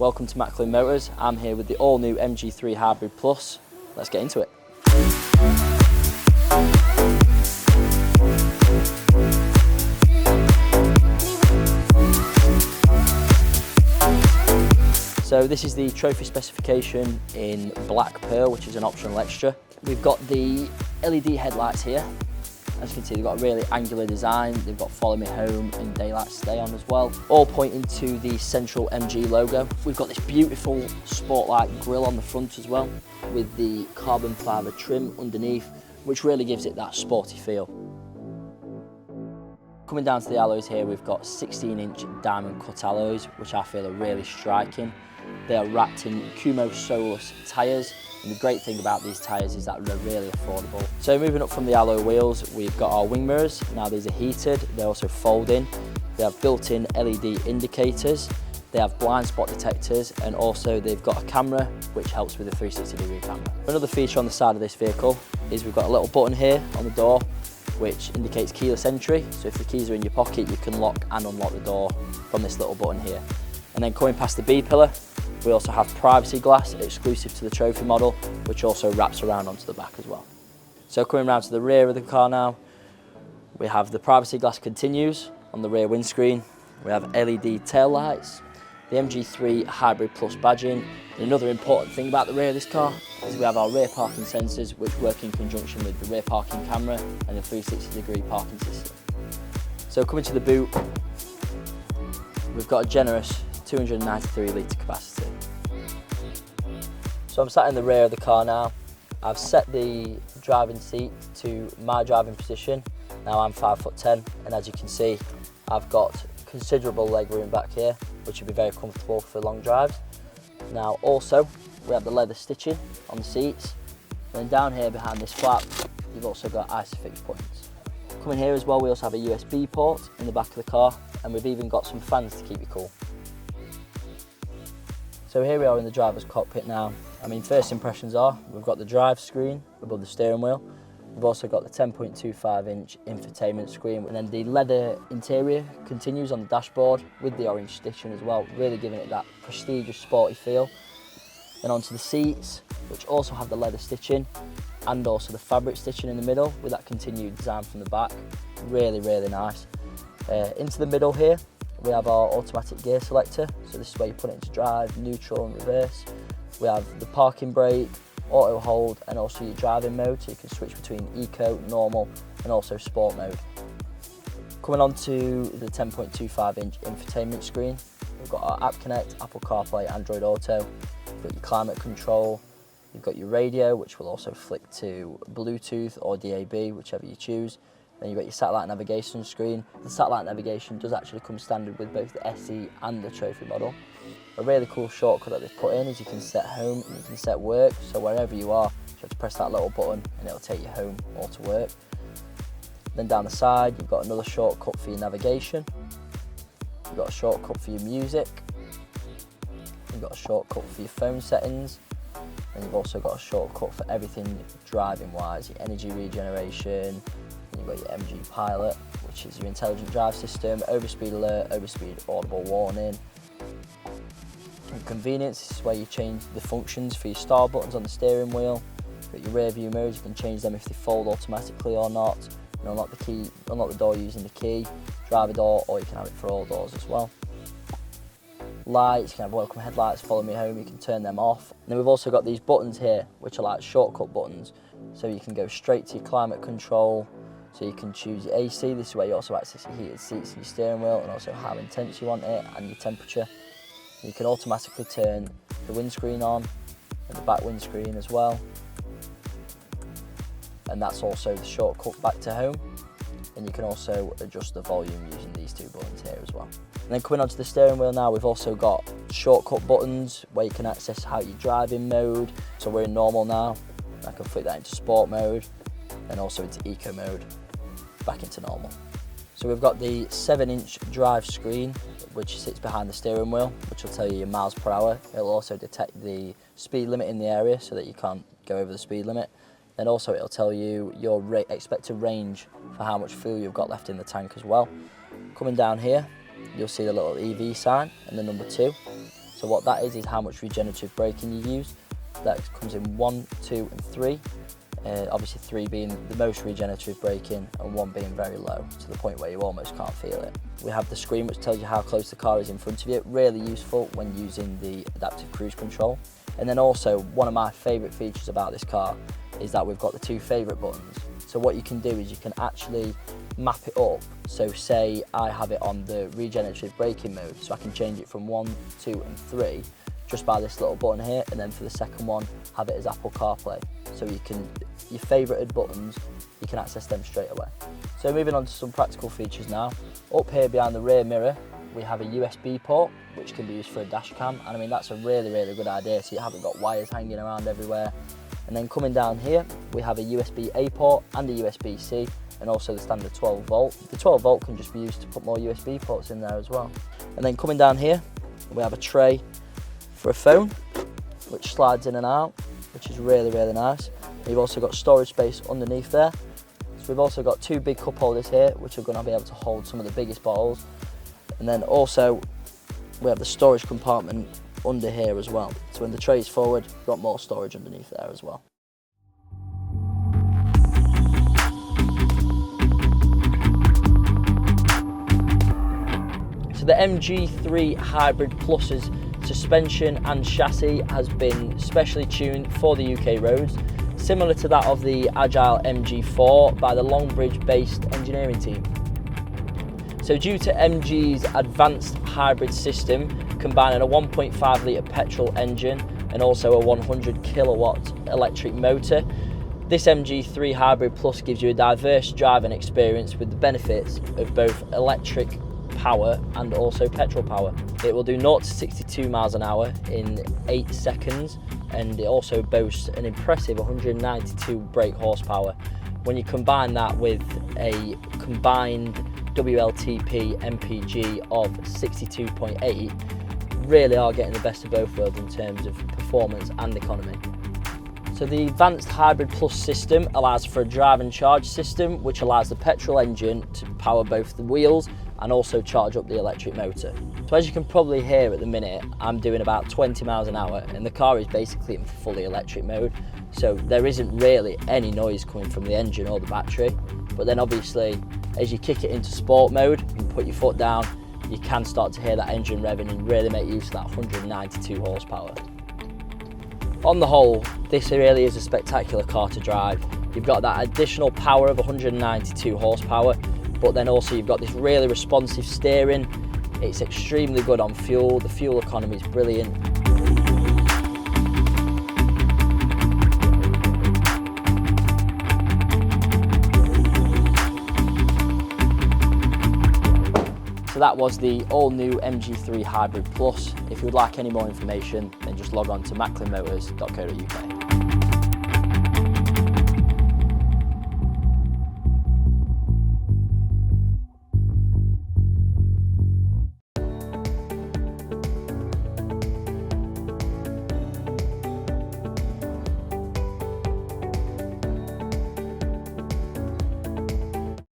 welcome to Macklin Motors. I'm here with the all-new MG3 Hybrid Plus. Let's get into it. So this is the trophy specification in black pearl, which is an optional extra. We've got the LED headlights here. As you can see, they've got a really angular design. They've got follow me home and daylight stay on as well, all pointing to the central MG logo. We've got this beautiful Sportlight grille on the front as well, with the carbon fibre trim underneath, which really gives it that sporty feel. Coming down to the alloys here, we've got 16-inch diamond cut alloys, which I feel are really striking. They are wrapped in Kumo Solus tyres, and the great thing about these tyres is that they're really affordable. So moving up from the alloy wheels, we've got our wing mirrors. Now these are heated, they also fold in. They have built-in LED indicators, they have blind spot detectors, and also they've got a camera which helps with the 360-degree camera. Another feature on the side of this vehicle is we've got a little button here on the door which indicates keyless entry. So if the keys are in your pocket, you can lock and unlock the door from this little button here. And then coming past the B pillar, we also have privacy glass exclusive to the trophy model, which also wraps around onto the back as well. So coming around to the rear of the car now, we have the privacy glass continues on the rear windscreen. We have LED tail lights, the MG3 Hybrid Plus badging. And another important thing about the rear of this car is we have our rear parking sensors, which work in conjunction with the rear parking camera and the 360-degree parking system. So coming to the boot, we've got a generous 293 litre capacity. So I'm sat in the rear of the car now. I've set the driving seat to my driving position. Now I'm 5'10", and as you can see, I've got considerable leg room back here, which will be very comfortable for long drives. Now also, we have the leather stitching on the seats. And then down here behind this flap, you've also got ISOFIX points. Coming here as well, we also have a USB port in the back of the car, and we've even got some fans to keep you cool. So here we are in the driver's cockpit now. I mean, first impressions are, we've got the drive screen above the steering wheel. We've also got the 10.25-inch infotainment screen, and then the leather interior continues on the dashboard with the orange stitching as well, really giving it that prestigious, sporty feel. Then onto the seats, which also have the leather stitching and also the fabric stitching in the middle with that continued design from the back. Really, really nice. Into the middle here, we have our automatic gear selector. So this is where you put it into drive, neutral and reverse. We have the parking brake, auto hold, and also your driving mode, so you can switch between eco, normal, and also sport mode. Coming on to the 10.25-inch infotainment screen, we've got our App Connect, Apple CarPlay, Android Auto. You've got your climate control, you've got your radio, which will also flick to Bluetooth or DAB, whichever you choose. Then you've got your satellite navigation screen. The satellite navigation does actually come standard with both the SE and the trophy model. A really cool shortcut that they've put in is you can set home and you can set work, so wherever you are, you have to press that little button and it'll take you home or to work. Then down the side, you've got another shortcut for your navigation. You've got a shortcut for your music. You've got a shortcut for your phone settings. And you've also got a shortcut for everything driving-wise, your energy regeneration. You've got your MG Pilot, which is your intelligent drive system, overspeed alert, overspeed audible warning. And convenience, this is where you change the functions for your star buttons on the steering wheel. You've got your rear view mirrors, you can change them if they fold automatically or not. You can unlock the door using the key, driver door, or you can have it for all doors as well. Lights, you can have welcome headlights, follow me home, you can turn them off. And then we've also got these buttons here, which are like shortcut buttons. So you can go straight to your climate control. So you can choose your AC, this is where you also access your heated seats and your steering wheel, and also how intense you want it and your temperature. You can automatically turn the windscreen on and the back windscreen as well. And that's also the shortcut back to home. And you can also adjust the volume using these two buttons here as well. And then coming onto the steering wheel now, we've also got shortcut buttons where you can access how you drive in mode. So we're in normal now. I can flick that into sport mode and also into eco mode, back into normal. So we've got the 7-inch drive screen, which sits behind the steering wheel, which will tell you your miles per hour. It'll also detect the speed limit in the area so that you can't go over the speed limit. Then also it'll tell you your expected range for how much fuel you've got left in the tank as well. Coming down here, you'll see the little EV sign and the number 2. So So what that is how much regenerative braking you use. That comes in 1, 2 and 3. Obviously 3 being the most regenerative braking and 1 being very low, to the point where you almost can't feel it. We have the screen which tells you how close the car is in front of you, really useful when using the adaptive cruise control. And then also, one of my favourite features about this car is that we've got the 2 favourite buttons. So what you can do is you can actually map it up. So say I have it on the regenerative braking mode, so I can change it from 1, 2 and 3 just by this little button here, and then for the second one have it as Apple CarPlay. So you can, your favourited buttons, you can access them straight away. So moving on to some practical features now. Up here behind the rear mirror we have a USB port which can be used for a dash cam, and I mean that's a really good idea, so you haven't got wires hanging around everywhere. And then coming down here we have a USB-A port and a USB-C, and also the standard 12 volt. The 12 volt can just be used to put more USB ports in there as well. And then coming down here we have a tray for a phone which slides in and out, which is really nice. You've also got storage space underneath there. So we've also got 2 big cup holders here which are going to be able to hold some of the biggest bottles. And then also we have the storage compartment under here as well. So when the tray is forward, you've got more storage underneath there as well. So the MG3 Hybrid Plus's suspension and chassis has been specially tuned for the UK roads, similar to that of the Agile MG4 by the Longbridge-based engineering team. So due to MG's advanced hybrid system, combining a 1.5 litre petrol engine and also a 100 kilowatt electric motor, this MG3 Hybrid Plus gives you a diverse driving experience with the benefits of both electric power and also petrol power. It will do 0 to 62 miles an hour in 8 seconds, and it also boasts an impressive 192 brake horsepower. When you combine that with a combined WLTP MPG of 62.8, really are getting the best of both worlds in terms of performance and economy. So the Advanced Hybrid Plus system allows for a drive and charge system which allows the petrol engine to power both the wheels and also charge up the electric motor. So as you can probably hear at the minute, I'm doing about 20 miles an hour and the car is basically in fully electric mode, so there isn't really any noise coming from the engine or the battery. But then obviously as you kick it into sport mode and put your foot down, you can start to hear that engine revving and really make use of that 192 horsepower. On the whole, this really is a spectacular car to drive. You've got that additional power of 192 horsepower, but then also you've got this really responsive steering. It's extremely good on fuel, the fuel economy is brilliant. So that was the all-new MG3 Hybrid Plus. If you would like any more information, then just log on to macklinmotors.co.uk.